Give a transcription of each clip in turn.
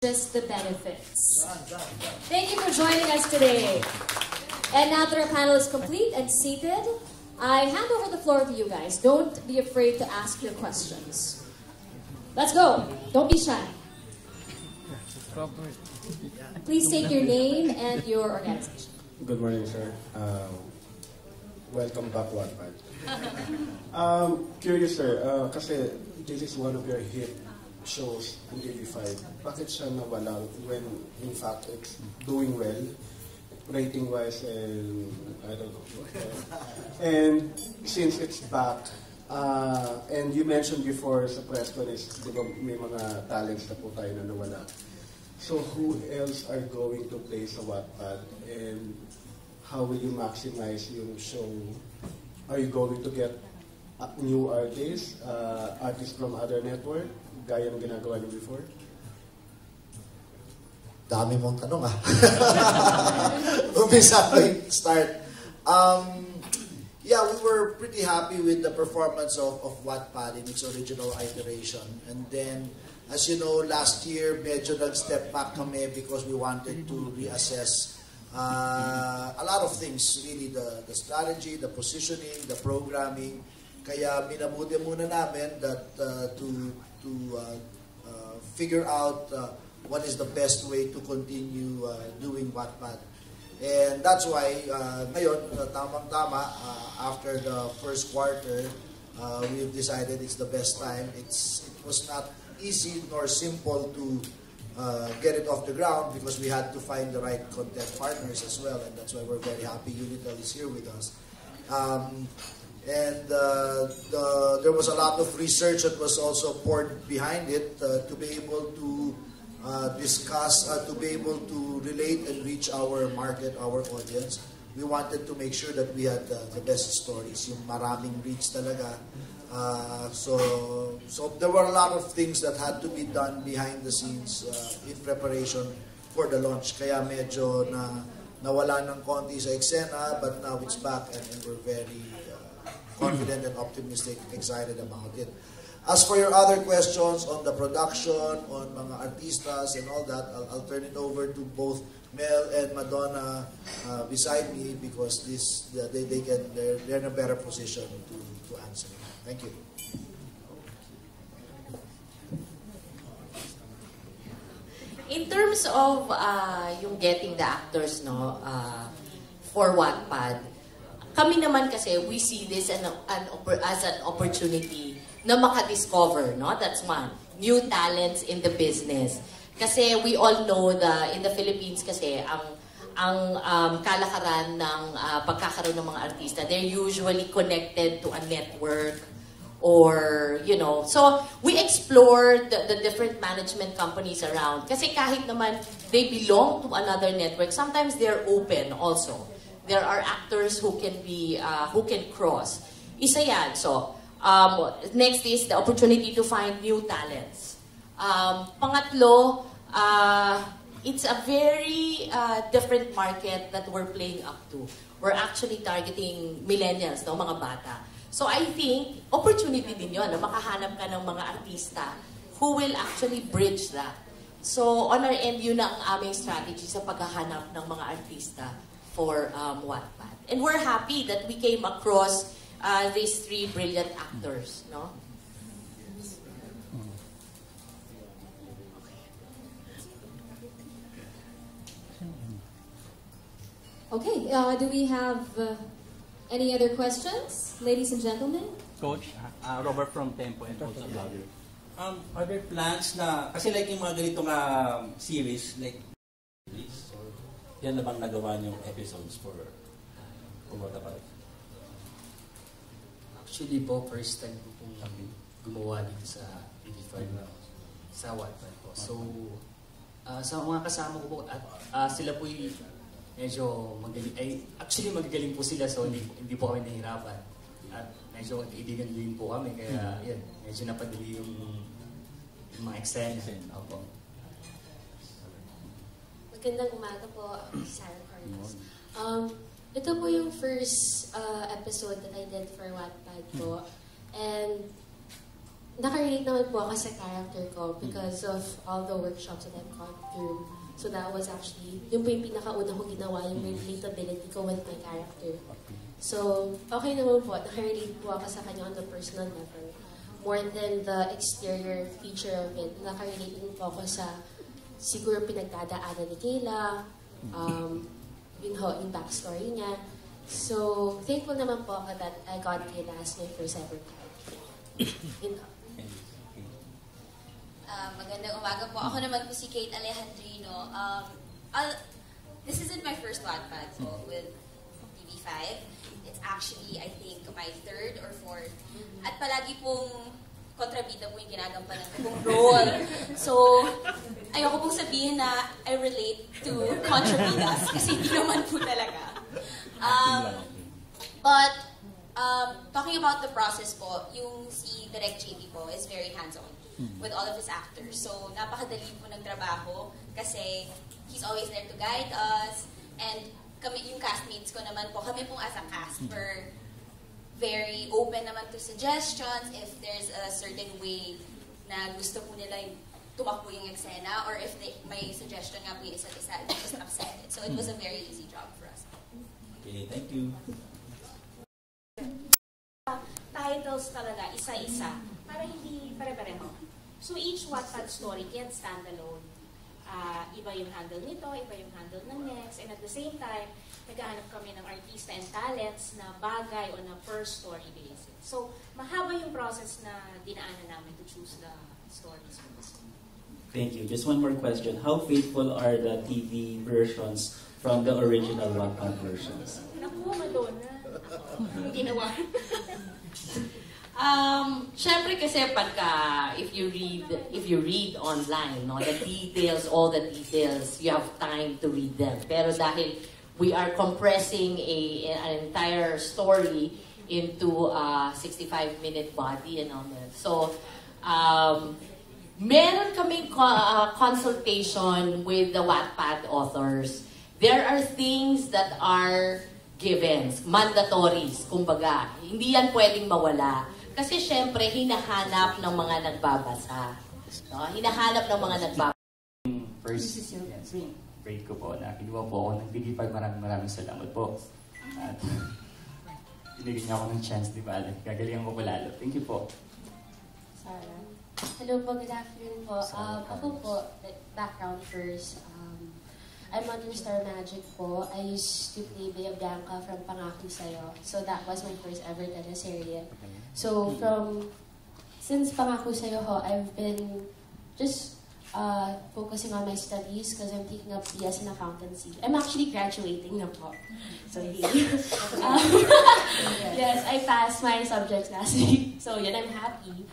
just the benefits. Thank you for joining us today. And now that our panel is complete and seated, I hand over the floor to you guys. Don't be afraid to ask your questions. Let's go. Don't be shy. Please state your name and your organization. Good morning, sir. Welcome back, Wattpad. Curious, sir, kasi this is one of your hit shows in TV5. Bakit siya nawala when, in fact, it's doing well, rating-wise, and I don't know. And since it's back, and you mentioned before sa press con is, di ba, may mga talents na po tayo na nawala. So who else are going to play sa Wattpad, and how will you maximize yung show? Are you going to get new artists, artists from other network, gaya ng ginagawa niyo before? Dami mong tanong Umpisa ko start. Yeah, we were pretty happy with the performance of Wattpad in its original iteration. And then, as you know, last year, medyo nag-step back kami because we wanted to reassess a lot of things, really, the strategy, the positioning, the programming. Kaya minabuti muna namin that to figure out what is the best way to continue doing Wattpad. And that's why ngayon, tamang-tama, after the first quarter, we've decided it's the best time. It was not easy nor simple to get it off the ground because we had to find the right content partners as well, and that's why we're very happy Unitel is here with us. There was a lot of research that was also poured behind it to be able to discuss, to be able to relate and reach our market, our audience. We wanted to make sure that we had the best stories, yung maraming reach talaga. So there were a lot of things that had to be done behind the scenes in preparation for the launch. Kaya medyo nawala ng konti sa eksena, but now it's back and we're very confident and optimistic, excited about it. As for your other questions on the production, on mga artistas and all that, I'll turn it over to both Mel and Madonna beside me because they're in a better position to answer. Thank you. In terms of yung getting the actors for Wattpad, kami naman kasi we see this as an opportunity na makadiscover, no? That's one. New talents in the business. Kasi we all know in the Philippines kasi ang kalakaran ng pagkakaroon ng mga artista, they're usually connected to a network or, you know. So, we explored the different management companies around. Kasi kahit naman they belong to another network, sometimes they're open also. There are actors who can cross. Isa yan. So, next is the opportunity to find new talents. Pangatlo, it's a very different market that we're playing up to. We're actually targeting millennials, no, mga bata. So I think, opportunity din yun na makahanap ka ng mga artista who will actually bridge that. So on our end, yun ang aming strategy sa paghahanap ng mga artista for Wattpad. And we're happy that we came across these three brilliant actors, no? Okay, do we have any other questions, ladies and gentlemen? Coach, Robert from Tempo and also Vlogger. Are there plans na, kasi like yung mga ganitong series, like, yan na bang nagawa niyong episodes for Wattpad? Actually po, first time ko pong gumawa dito sa TV5 sa Wattpad po. So, sa mga kasama ko po, at sila po medyo magaling. Actually, magagaling po sila, so hindi po kami nahirapan. At medyo kaibigan din po kami, kaya yun, medyo napadali yung mga eksena. Opo. Magandang umaga po, Sarah Carlos. Ito po yung first episode that I did for Wattpad po. And nakarelate naman po ako sa character ko because of all the workshops that I've gone through. So that was actually, yung po yung pinakauna kong ginawa, yung relatability ko with my character. So, okay naman po, nakarelate po ako sa kanya on the personal level. More than the exterior feature of it, nakarelate din po ako sa siguro pinagdadaanan ni Kayla, yun ho, yung backstory niya. So, thankful naman po ako that I got Kayla as my first ever character. Yun ho. Magandang umaga po. Ako naman po si Kate Alejandrino. This isn't my first Wattpad with TV5. It's actually, I think, my third or fourth. At palagi pong kontrabida po yung ginagampanan kong role. So, ayoko pong sabihin na I relate to kontrabidas kasi hindi naman po talaga. But, talking about the process po, yung si Direk JP po is very hands-on with all of his actors. So, napakadali po ng trabaho kasi he's always there to guide us. And kami, yung castmates ko naman po, kami pong as a cast, we're very open naman to suggestions if there's a certain way na gusto po nila tumakbo yung eksena or if may suggestion nga po yung isa't isa, we just accept it. So, it was a very easy job for us. Okay, thank you. Titles talaga, isa-isa, para hindi pare-pareho. So each Wattpad story can stand alone. Iba yung handle nito, iba yung handle ng next, and at the same time, naghahanap kami ng artista and talents na bagay on a per story basis. So mahaba yung process na dinaanan namin to choose the stories. Thank you. Just one more question. How faithful are the TV versions from the original Wattpad versions? Naku, Madonna. Ginawa. Syempre kasi pagka if you read online, no, the details, all the details, you have time to read them. Pero dahil we are compressing an entire story into a 65-minute body and all that. So, meron kaming consultation with the Wattpad authors. There are things that are givens, mandatories, kumbaga. Hindi yan pwedeng mawala. Kasi syempre, hinahanap ng mga nagbabasa. No? Hinahanap ng mga nagbabasa. First, break ko po na kinuha po ako ng Digipag. Maraming salamat po. At binigyan niya ako ng chance, di ba? Gagalingan ko po lalo. Thank you po. Sarah. Hello po, good afternoon po. Ako po, background first. I'm under Star Magic po. I used to play Bea Bianca from Pangako Sa'yo. So that was my first ever teleserye. So since Pangako Sa'yo ho, I've been just focusing on my studies because I'm taking up BS in accountancy. I'm actually graduating na po. So yes, I passed my subjects last week. So yun, I'm happy.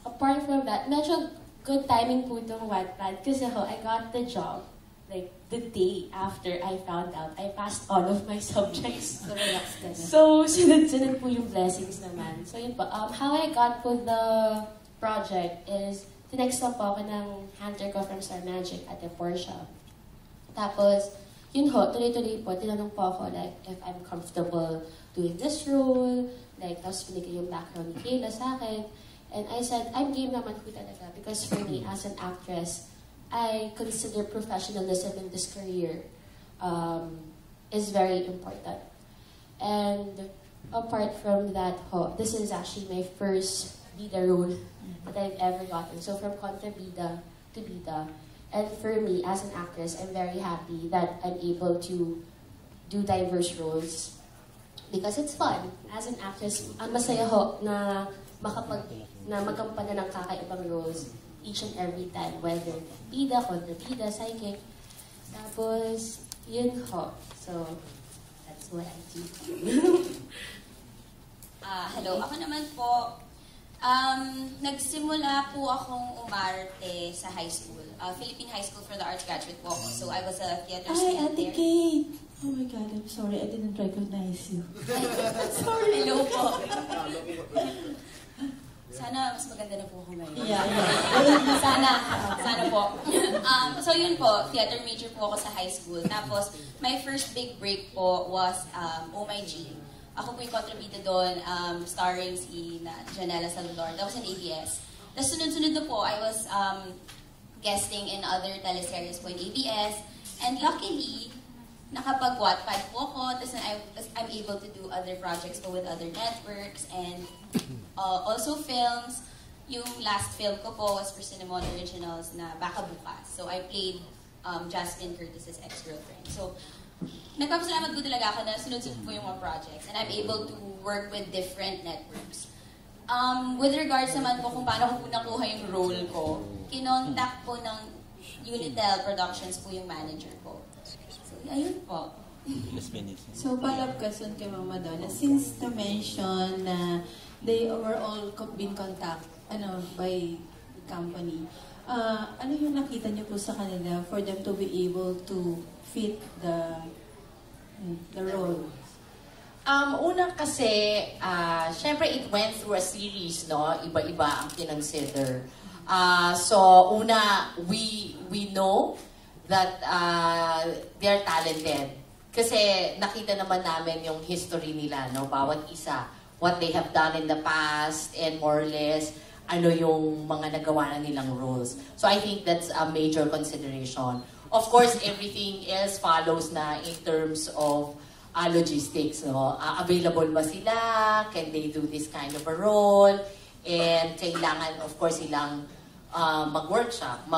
Apart from that, medyo good timing po itong Wattpad kasi ho, I got the job like the day after I found out I passed all of my subjects. So, sunod-sunod po yung blessings naman. So, yun po. How I got po the project is, tinext lang po ako ng hunter ko from Star Magic at the Porsche. Tapos, yun ho, tuloy-tuloy po, tinanong po ako like, if I'm comfortable doing this role, like, tapos binigay yung background ni Kayla sa akin. And I said, I'm game naman po talaga because for me, as an actress, I consider professionalism in this career is very important. And apart from that, this is actually my first bida role that I've ever gotten. So from kontrabida to bida. And for me, as an actress, I'm very happy that I'm able to do diverse roles because it's fun. As an actress, ang masaya ho na magampanan ng kakaibang roles each and every time, whether bida, kontrabida, psychic. Tapos, yun ho. So, that's what I do. Hello, ako naman po, nagsimula po akong umarte sa high school. Philippine High School for the Arts graduate po ako. So, I was a theater student there. Kate! Oh my God, I'm sorry. I didn't recognize you. Sorry. Hello po. Sana mas maganda na po ako ngayon. Yeah. Sana po. So yun po, theater major po ako sa high school. Tapos, my first big break po was Oh My G. Ako po yung kontrabida doon, starring si Janela Salvador. That was in ABS. Tapos sunod-sunod na po, I was guesting in other teleseries po in ABS. And luckily, nakapag-Wattpad po ako. Tapos I'm able to do other projects po with other networks and also films. Yung last film ko po was for Cinnamon Originals na Baka Bukas. So I played Jasmine Curtis's ex-girlfriend. So nagpapasalamat po talaga ako na sunod-sunod po yung mga projects and I'm able to work with different networks. With regards naman po kung paano ko po nakuha yung role ko, kinontak po ng Unitel Productions po yung manager ko. So, ayun po. So, follow-up question kay Mama Donna. Since na-mention na they were all been contacted by the company, ano yung nakita niyo po sa kanila for them to be able to fit the role? Una kasi, syempre it went through a series, no? Iba-iba ang kinonsider. So, una, we know that they're talented. Kasi nakita naman namin yung history nila, no? Bawat isa, what they have done in the past, and more or less, ano yung mga nagawa na nilang roles. So, I think that's a major consideration. Of course, everything else follows na in terms of logistics, no? Available ba sila? Can they do this kind of a role? And kailangan, of course, silang mag-workshop,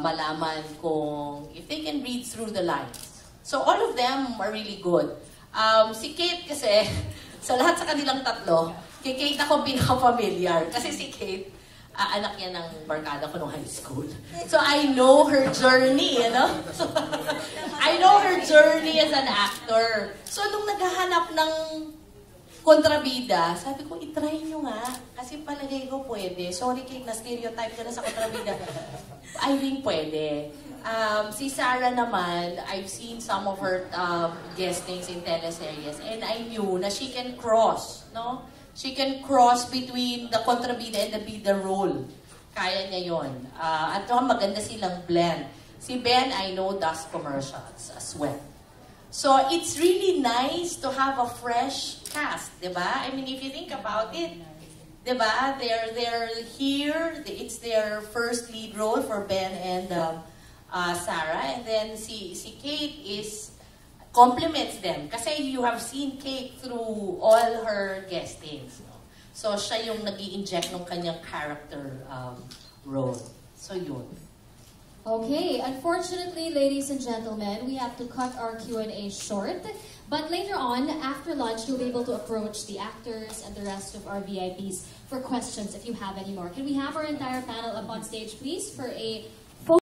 malaman kung if they can read through the lines. So all of them are really good. Si Kate kasi, sa lahat sa kanilang tatlo, kay Kate ako pinaka-familiar. Kasi si Kate, anak yan ng barkada ko nung high school. So I know her journey, you know? I know her journey as an actor. So nung naghahanap ng kontrabida, sabi ko, itry nyo nga. Kasi palagay ko pwede. Sorry Kate, na-stereotype ka na sa kontrabida. I think pwede. Si Sarah naman, I've seen some of her guestings in teleseries and I knew na she can cross, no? She can cross between the kontrabida and the bida role. Kaya niya yun. At maganda silang blend. Si Ben, I know, does commercials as well. So, it's really nice to have a fresh cast, diba? I mean, if you think about it, diba? They're here, it's their first lead role for Ben and Sarah, and then si Kate complements them. Kasi you have seen Kate through all her guestings. No? So, siya yung nag-i-inject ng kanyang character role. So, yun. Okay, unfortunately, ladies and gentlemen, we have to cut our Q&A short. But later on, after lunch, you'll be able to approach the actors and the rest of our VIPs for questions if you have any more. Can we have our entire panel up on stage, please, for a